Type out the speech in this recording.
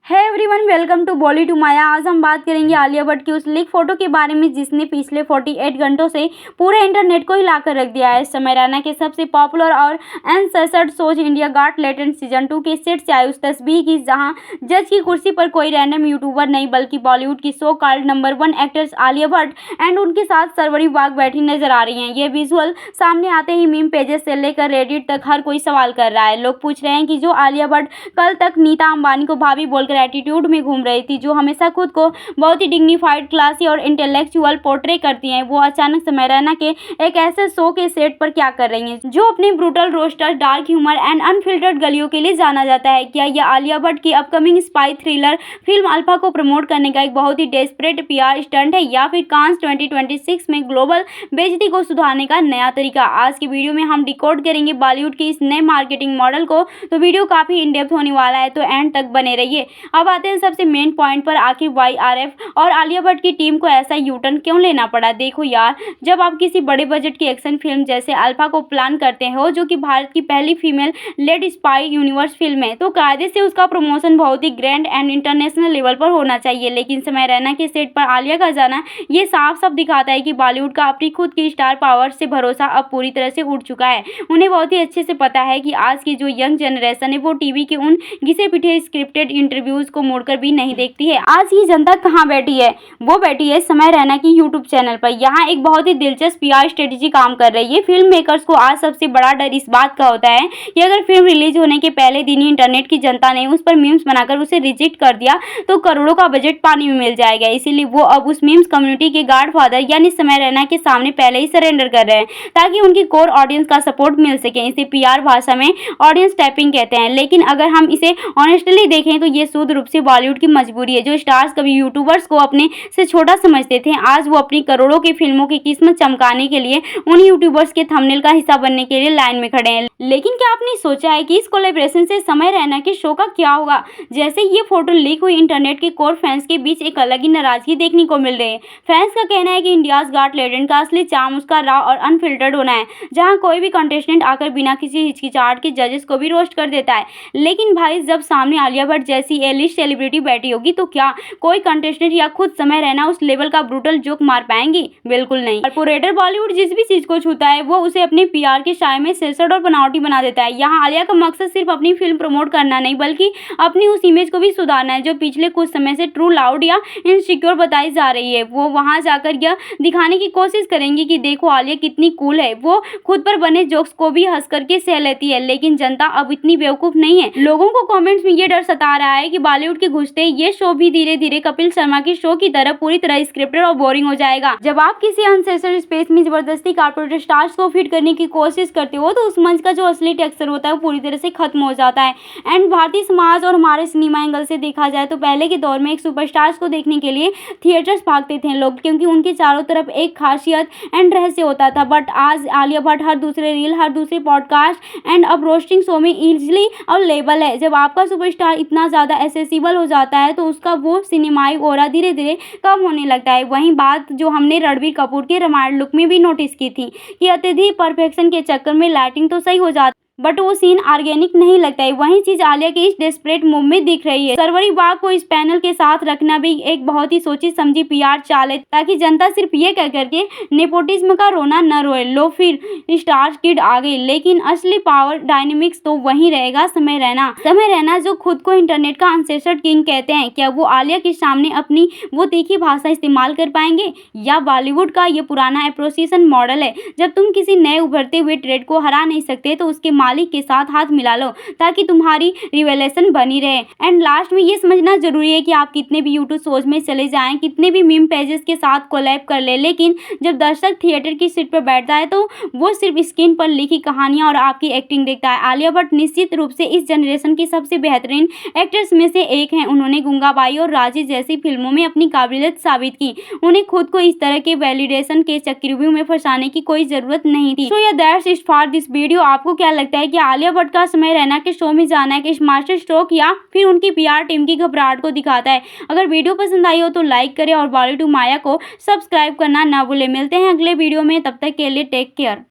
है everyone, welcome to Bolly to Maya. आज हम बात करेंगे आलिया भट्ट की उस लीक फोटो के बारे में जिसने पिछले 48 घंटों से पूरे इंटरनेट को हिला कर रख दिया है। इस समय रैना के सबसे पॉपुलर और uncensored shows India got talent season 2 के सेट से आई उस तस्वीर की, जहां जज की कुर्सी पर कोई रैंडम यूट्यूबर नहीं बल्कि बॉलीवुड की so called number 1 actress Alia Bhatt and उनके साथ सरवरी बाग बैठी नजर आ रही हैं। ये विजुअल सामने आते ही मीम पेजेस से लेकर रेडिट तक हर कोई सवाल कर रहा है। लोग पूछ रहे हैं कि जो आलिया भट्ट कल तक नीता अंबानी को भाभी बोलकर एटीट्यूड में घूम रही थी, जो हमेशा खुद को बहुत ही डिग्निफाइड, क्लासी और इंटेलेक्चुअल पोर्ट्रे करती हैं, वो अचानक समय रैना के एक ऐसे शो के सेट पर क्या कर रही हैं जो अपने brutal roaster, dark humour and unfiltered गलियों के लिए जाना जाता है। क्या यह आलिया भट्ट की upcoming spy thriller film alpha को प्रमोट करने का एक बहुत ही डेस्परेट पीआर स्टंट है, या फिर कांस 2026 में ग्लोबल बेइज्जती को सुधारने का नया तरीका? आज की वीडियो में हम डिकोड करेंगे बॉलीवुड के इस नए मार्केटिंग मॉडल को। तो वीडियो काफी इन डेप्थ होने वाला है, तो एंड तक बने रहिए। अब आते हैं सबसे मेन पॉइंट पर, आखिर YRF और आलिया भट्ट की टीम को ऐसा यूटर्न क्यों लेना पड़ा? देखो यार, जब आप किसी बड़े बजट की एक्शन फिल्म जैसे अल्फा को प्लान करते हो, जो कि भारत की पहली female lead spy universe film है, तो कायदे से उसका प्रमोशन बहुत ही ग्रैंड एंड इंटरनेशनल लेवल पर होना चाहिए। लेकिन समय रैना के सेट पर आलिया का जाना ये साफ साफ दिखाता है कि बॉलीवुड का अपनी खुद की स्टार पावर से भरोसा अब पूरी तरह से उठ चुका है। उन्हें बहुत ही अच्छे से पता है कि आज की जो यंग जनरेशन है वो टीवी के उन घिसे पिटे स्क्रिप्टेड इंटरव्यूज को मोड़कर भी नहीं देखती है। आज की जनता कहाँ बैठी है? वो बैठी है समय रैना की यूट्यूब चैनल पर। यहाँ एक बहुत ही दिलचस्प पीआर स्ट्रेटेजी काम कर रही है। फिल्म मेकर्स को आज सबसे बड़ा डर इस बात का होता है कि अगर फिल्म रिलीज होने के पहले दिन ही इंटरनेट की जनता ने उस पर मीम्स बनाकर उसे रिजेक्ट कर दिया तो करोड़ों का बजट पानी में मिल जाएगा। इसीलिए वो अब उस मीम्स कम्युनिटी के गॉडफादर यानी समय रैना के सामने पहले ही सरेंडर कर रहे हैं, ताकि उनकी कोर ऑडियंस का सपोर्ट मिल सके। इसे पीआर भाषा में ऑडियंस टैपिंग कहते हैं। लेकिन अगर हम इसे ऑनेस्टली देखें तो ये शुद्ध रूप से बॉलीवुड की मजबूरी है। जो स्टार्स कभी यूट्यूबर्स को अपने से छोटा समझते थे, आज वो अपनी करोड़ों की फिल्मों की किस्मत चमकाने के लिए उन यूट्यूबर्स के थंबनेल का हिस्सा बनने के लिए लाइन में खड़े हैं। लेकिन क्या आपने सोचा है कि इस कोलैबोरेशन से समय रैना के शो का क्या होगा? जैसे ये फोटो लीक हुई, इंटरनेट के कोर फैंस के बीच एक अलग ही नाराजगी देखने को मिल रही है। फैंस का कहना है कि इंडियाज गॉट टैलेंट का असली चार्म उसका रॉ और अनफिल्टर्ड होना है, जहां कोई भी कंटेस्टेंट आकर बिना किसी हिचकिचाहट के जजेस को भी रोस्ट कर देता है। लेकिन भाई, जब सामने आलिया भट्ट जैसी एलिस्ट सेलिब्रिटी बैठी होगी तो क्या कोई कंटेस्टेंट या खुद समय रैना उस लेवल का ब्रूटल जोक मार पाएंगी? बिल्कुल नहीं। कॉर्पोरेटर बॉलीवुड जिस भी चीज को छूता है वो उसे अपने पीआर के साए में सेंसर्ड और बनावटी बना देता है। यहाँ आलिया का मकसद सिर्फ अपनी फिल्म प्रमोट करना नहीं बल्कि अपनी उस इमेज को भी सुधारना है जो पिछले कुछ समय से ट्रू, लाउड या इनसिक्योर बताई जा रही है। वो वहां जाकर यह दिखाने की कोशिश करेंगी कि देखो आलिया कितनी कूल है, वो खुद पर बने जोक्स को भी हंस करके सह लेती है। लेकिन जनता अब इतनी बेवकूफ नहीं है। लोगों को कमेंट्स में ये डर सता रहा है कि बॉलीवुड के घुसते ये शो भी धीरे धीरे कपिल शर्मा के शो की तरह पूरी तरह स्क्रिप्टेड और बोरिंग हो जाएगा। जब आप किसी अनसेंसर्ड स्पेस में जबरदस्ती कॉर्पोरेट स्टार्स को फिट करने की कोशिश करते हो तो उस मंच का जो असली टेक्सचर होता है वो पूरी तरह से खत्म हो जाता है। एंड भारतीय समाज और हमारे सिनेमा एंगल से देखा जाए तो पहले के दौर में एक सुपरस्टार्स को देखने के लिए थिएटर्स भागते थे लोग, क्योंकि उनके चारों तरफ एक खासियत एंड रहस्य होता था। बट आज आलिया भट्ट हर दूसरे रील, हर दूसरे पॉडकास्ट एंड अब रोस्टिंग शो में इजिली अवेलेबल है। जब आपका सुपरस्टार इतना ज्यादा एक्सेसिबल हो जाता है तो उसका वो सिनेमाई ऑरा धीरे धीरे कम होने लगता है। वहीं बात जो हमने रणबीर कपूर के रामायण लुक में भी नोटिस की थी कि अत्यधिक परफेक्शन के चक्कर में लाइटिंग तो सही हो जाती बट वो सीन ऑर्गेनिक नहीं लगता है। वही चीज आलिया के इस डेस्परेट मूव में दिख रही है। सरवरी बाग को इस पैनल के साथ रखना भी एक बहुत ही सोची समझी पीआर चाल है, ताकि जनता सिर्फ ये कह करके नेपोटिज्म का रोना न रोए, लो फिर स्टार किड आ गई। लेकिन असली पावर डायनेमिक्स तो वही रहेगा समय रैना जो खुद को इंटरनेट का अनसेंसर्ड किंग कहते हैं। क्या वो आलिया के सामने अपनी वो तीखी भाषा इस्तेमाल कर पाएंगे, या बॉलीवुड का ये पुराना एप्रोसिएशन मॉडल है, जब तुम किसी नए उभरते हुए ट्रेड को हरा नहीं सकते तो उसके मालिक के साथ हाथ मिला लो ताकि तुम्हारी रिवेलेशन बनी रहे। एंड लास्ट में ये समझना जरूरी है कि आप कितने भी यूट्यूब शोज में चले जाएं, कितने भी मीम पेजेस के साथ कोलैब कर ले, लेकिन जब दर्शक थिएटर की सीट पर बैठता है तो वो सिर्फ स्क्रीन पर लिखी कहानियां और आपकी एक्टिंग देखता है। आलिया भट्ट निश्चित रूप से इस जनरेशन की सबसे बेहतरीन एक्टर्स में से एक हैं। उन्होंने गंगाबाई और राजी जैसी फिल्मों में अपनी काबिलियत साबित की। उन्हें खुद को इस तरह के वैलिडेशन के चक्रव्यूह में फंसाने की कोई जरूरत नहीं थी। सो या that's it for this video. आपको क्या लगता है कि आलिया भट्ट का समय रैना के शो में जाना है कि मास्टर स्ट्रोक या फिर उनकी पीआर टीम की घबराहट को दिखाता है? अगर वीडियो पसंद आई हो तो लाइक करें और बॉली टू माया को सब्सक्राइब करना ना भूलें। मिलते हैं अगले वीडियो में, तब तक के लिए टेक केयर।